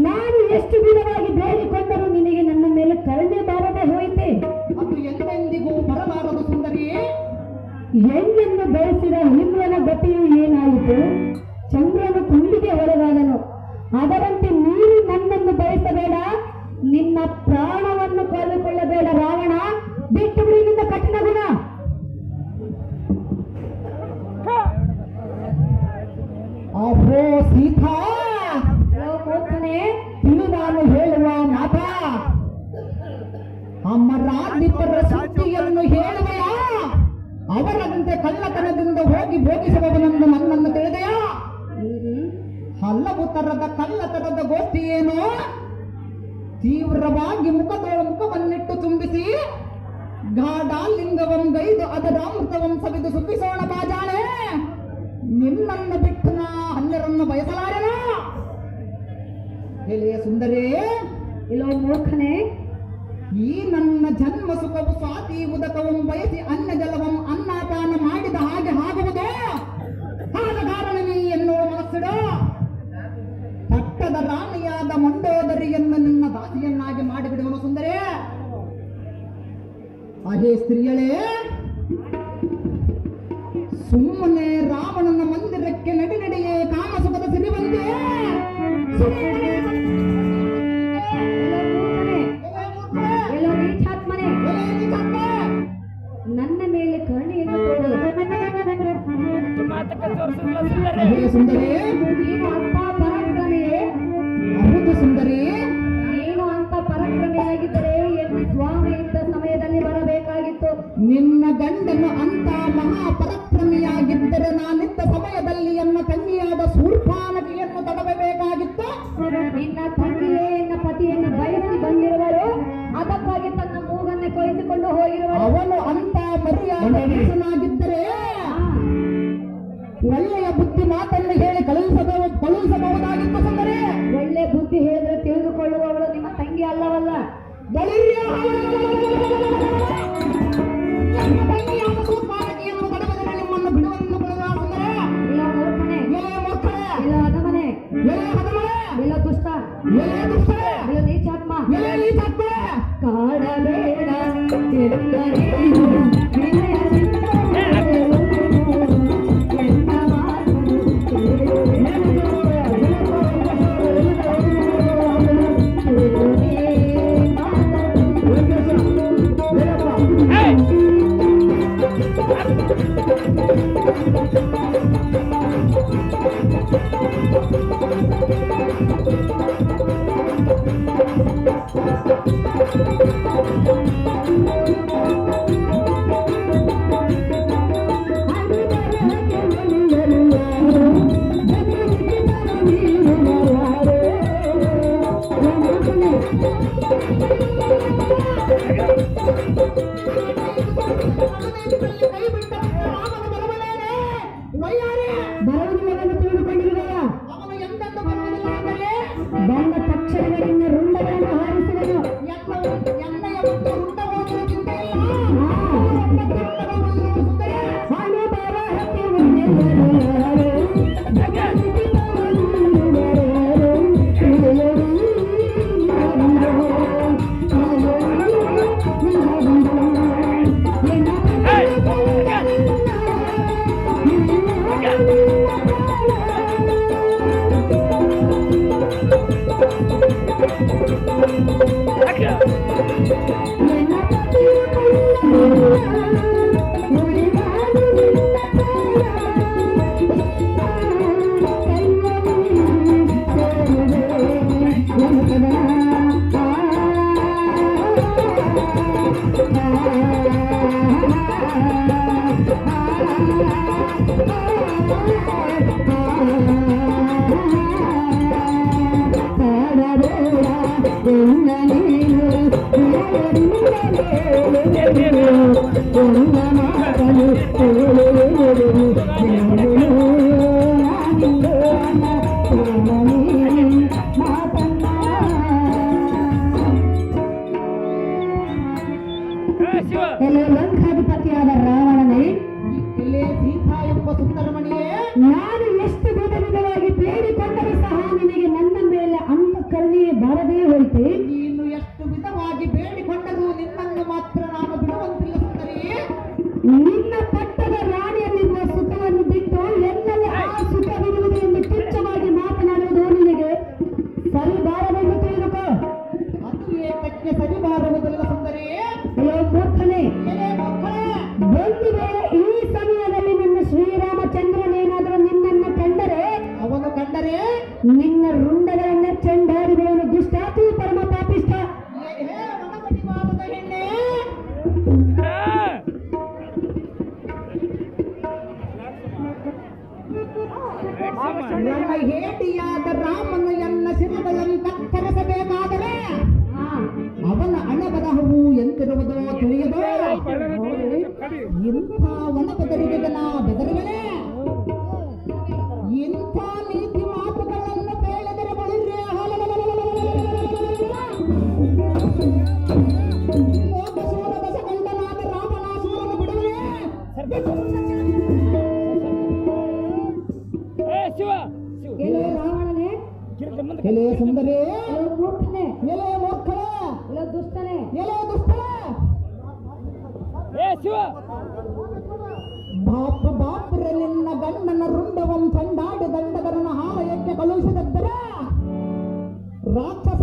ನಾನು ಎಷ್ಟು ದಿನವಾಗಿ ಬೇಡಿಕೊಂಡರೂ ನಿನಗೆ ನನ್ನ ಮೇಲೆ ಕರುಣೆ ಬಾರದೆ ಹೋಯಿತೆ. ಅದು ಎಂದೆಂದಿಗೂ ಬರಲಾರದು ಸುಂದರಿ. ಹೆಣ್ಣನ್ನು ಬೆಳೆಸಿದ ಇಂದ್ರನ ಗತಿಯು ಏನಾಯಿತು? ಚಂದ್ರನು ತುಂಬಿಗೆ ಒಳಗಾದನು. ಅದರಂತೆ ನೀನು ನನ್ನನ್ನು ಬಯಸಬೇಡ, ನಿನ್ನ ಪ್ರಾಣವನ್ನು ಕಳೆದುಕೊಳ್ಳಬೇಡ ರಾವಣ. ಬಿಟ್ಟು ಬಿಡಿ ನಿನ್ನ ಕಠಿಣ ಗುಣ. ಅಹೋ ಸೀತಾ, ಇನ್ನು ನಾನು ಹೇಳುವ ಮಾತ ಅಮರಾಧಿಪರ ಸುದ್ದಿಯನ್ನು ಹೇಳುವೆಯಾ? ಅವರಂತೆ ಕಳ್ಳತನದಿಂದ ಹೋಗಿ ಭೋಗಿಸುವವನನ್ನು ನನ್ನನ್ನು ತಿಳಿದೆಯಾ? ಹಲವು ತರದ ಕಳ್ಳತನದ ಗೋಷ್ಠಿ ಏನು? ತೀವ್ರವಾಗಿ ಮುಖವನ್ನಿಟ್ಟು ತುಂಬಿಸಿ ಗಾಢಾಲಿಂಗವಂ ಗೈದು ಅದರ ಅಮೃತವಂ ಸವಿದು ಸುಖಿಸೋಣ ಬಾಜಾಳೆ. ನಿನ್ನನ್ನು ಬಿಟ್ಟು ನಾ ಅನ್ಯರನ್ನು ಬಯಸಲಾರೆನ? ಎಲೆಯ ಸುಂದರಿ, ಇಲ್ಲೋ ಮೂರ್ಖನೆ, ಈ ನನ್ನ ಜನ್ಮ ಸುಖವು ಸ್ವಾತಿ ಉದಕವಂ ಬಯಸಿ ಅನ್ನ ಜಲವಂ ಅನ್ನಪಾನ ಮಾಡಿದ ಹಾಗೆ ಆಗುವುದು. ಆದ ಕಾರಣ ನೀ ಎನ್ನುವ ಮನಸ್ಸಿಡು. ಪಟ್ಟದ ರಾಣಿಯಾದ ಮಂಡೋದರಿಯನ್ನು ನಿನ್ನ ದಾಸಿಯನ್ನಾಗಿ ಮಾಡಿಬಿಡುವನು ಸುಂದರಿ. ಅಹೇ ಸ್ತ್ರೀಯಳೇ, ಸುಮ್ಮನೆ ರಾವಣನ ಮಂದಿರಕ್ಕೆ ನಡೆಯೇ ಕಾಮಸುಖದ ಸಿರಿವಂತೆ. ನನ್ನ ಮೇಲೆ ಕರುಣೆಯನ್ನು ತೋರು ಸುಂದರಿ. ನೀನು ಅಂತ ಪರಾಕ್ರಮಿಯೇ? ಹೌದು ಸುಂದರಿ. ನೀನು ಅಂತ ಪರಾಕ್ರಮಿಯಾಗಿದ್ದರೆ ಎನ್ನ ಸ್ವಾಮಿ ಇದ್ದ ಸಮಯದಲ್ಲಿ ಬರಬೇಕಾಗಿತ್ತು. ನಿನ್ನ ಗಂಡನು ಅಂತ ಮಹಾಪರಾಕ್ರಮಿಯಾಗಿದ್ದರೆ ನಾನಿದ್ದ ಸಮಯದಲ್ಲಿ ಎನ್ನ ತಂಗಿಯಾದ ಶೂರ್ಪಾನಕಿಯನ್ನು ತಡಬೇಕಾಗಿತ್ತು. ನಿನ್ನ ತಂಗಿಯೇ ಎನ್ನ ಪತಿಯನ್ನು ಬಯಸಿ ಬಂದಿರುವರು, ಅದಕ್ಕಾಗಿ ತನ್ನ ಮೂಗನ್ನೇ ಕೊಯ್ದುಕೊಂಡು ಹೋಗಿರುವರು. ಅವನು ಅಂತ ಮರ್ಯಾದನಾಗಿದ್ದರೆ ಒಳ್ಳೆಯ ಬುದ್ಧಿ ಮಾತನ್ನು ಹೇಳಿ ಕಳುಹಿಸಬಹುದಾಗಿತ್ತು ಸುಂದರಿ. ಒಳ್ಳೆ ಬುದ್ಧಿ ಹೇಳಿದ್ರೆ ತಿಳಿದುಕೊಳ್ಳುವವಳು ನಿಮ್ಮ ತಂಗಿ ಅಲ್ಲವಲ್ಲ. ಶೂರ್ಪಾನಕಿಯನ್ನು ತಡಬದರೆ ನಿಮ್ಮನ್ನು ಬಿಡುವನ್ನು ಕೊಡುವ ಸುಂದರ. ಇಲ್ಲ ಮೂರ್ಖನೆ, ಇಲ್ಲ ಹದಮನೆ, ಇಲ್ಲ ದುಷ್ಟ, ಇಲ್ಲ ನೀಚಾತ್ಮ, ಕಾಡಬೇಡ ಬರುವುದಿಲ್ಲವೆಂದು ತಿಳಿದುಕೊಂಡಿರುವೆಯ? ಬಂದ ತಕ್ಷಣಗಳಿಂದ ರುಂಡಗಳನ್ನು ಹಾರಿಸಿದನು. ಸುಂದರಮಣಿಯೇ, ನಾನು ಎಷ್ಟು ವಿಧವಾಗಿ ಬೇಡಿಕೊಂಡರೂ ಸಹ ನಿನಗೆ ನನ್ನ ಮೇಲೆ ಅಂತ ಕರುಣೆಯೇ ಬಾರದೇ ಹೋಯಿತೆ. ನೀನು ಎಷ್ಟು ವಿಧವಾಗಿ ಬೇಡಿಕೊಂಡರೂ ನಿನ್ನನ್ನು ಮಾತ್ರ ನಾನು ಬಿಡುವಂತಿಲ್ಲ ಸುಂದರಿ. ನಿನ್ನ ಪಟ್ಟದ ರಾಣಿಯಲ್ಲಿರುವ ಸುಖವನ್ನು ಬಿಟ್ಟು ಎಲ್ಲೆಲ್ಲ ಆ ಸುಖವಿರುವುದು ಎಂದು ತುಚ್ಛವಾಗಿ ಮಾತನಾಡುವುದು ನಿನಗೆ ಸರಿ ಬಾರದೆಂದು ತಿಳಿದುಕೋ. ಅದು ಏತಕ್ಕೆ ಸರಿ ಬಾರುವುದಿಲ್ಲ ಸುಂದರಿ. ಅಯ್ಯೋ ಮೂರ್ಖನೇ, ಎಲೆ ಮಕ್ಕಳೇ, ಒಂದು ವೇಳೆ ಈ ಸಮಯದಲ್ಲಿ ನಿನ್ನ ಶ್ರೀರಾಮಚಂದ್ರನೇನಾದರೂ ನಿನ್ನನ್ನು ಕಂಡರೆ, ಅವನು ಕಂಡರೆ ನಿನ್ನ ರುಂಡಗಳನ್ನ ಚೆಂಡಾಡಿಗಳನ್ನು ದುಷ್ಟಾತಿ ಪರಮ ಪಾಪಿಷ್ಟ. ಹೇ ವನಪತಿವಾದದ ಹೆಣ್ಣೆ, ನನ್ನ ಹೇಟಿಯಾದ ರಾಮನ ಎನ್ನ ಶಿರಗಳನ್ನು ಕತ್ತರಿಸಬೇಕಾದರೆ ಅವನ ಅಣಬರಹವು ಎಂತಿರುವುದೋ ತಿಳಿಯದೋ. ಇಂಥ ವನಪದರಿಗೆ ನಾ ಬೆದರುಗಳೇ, ಇಂಥ ನೀತಿ ಮಾತುಗಳನ್ನು ಬೇಳೆದರೆ ಬಳಿರ್ರೆ ಲೋಕಶೂರ ದಶಕಂಠನಾದ ರಾಮನಾಸೂರನು ಬಿಡುವೇ. ಕೆಲವು ರಾವಣನೇ, ಎಲೆ ಸುಂದರೇ, ಕೆಲವು ಮೂರ್ಖನೇ, ಎಲೆ ಮೂರ್ಖಳ, ಕೆಲವು ದುಷ್ಟನೇ, ಎಲೆ ದುಷ್ಟ, ಬಾಪ್ರೆ ನಿನ್ನ ಗಂಡನ ರುಂಡವಂ ಚಂಡಾಡಿ ದಂಡಗರನ ಹಾಲಯಕ್ಕೆ ಕಳುಹಿಸಿದದ್ದರ ರಾಕ್ಷಸ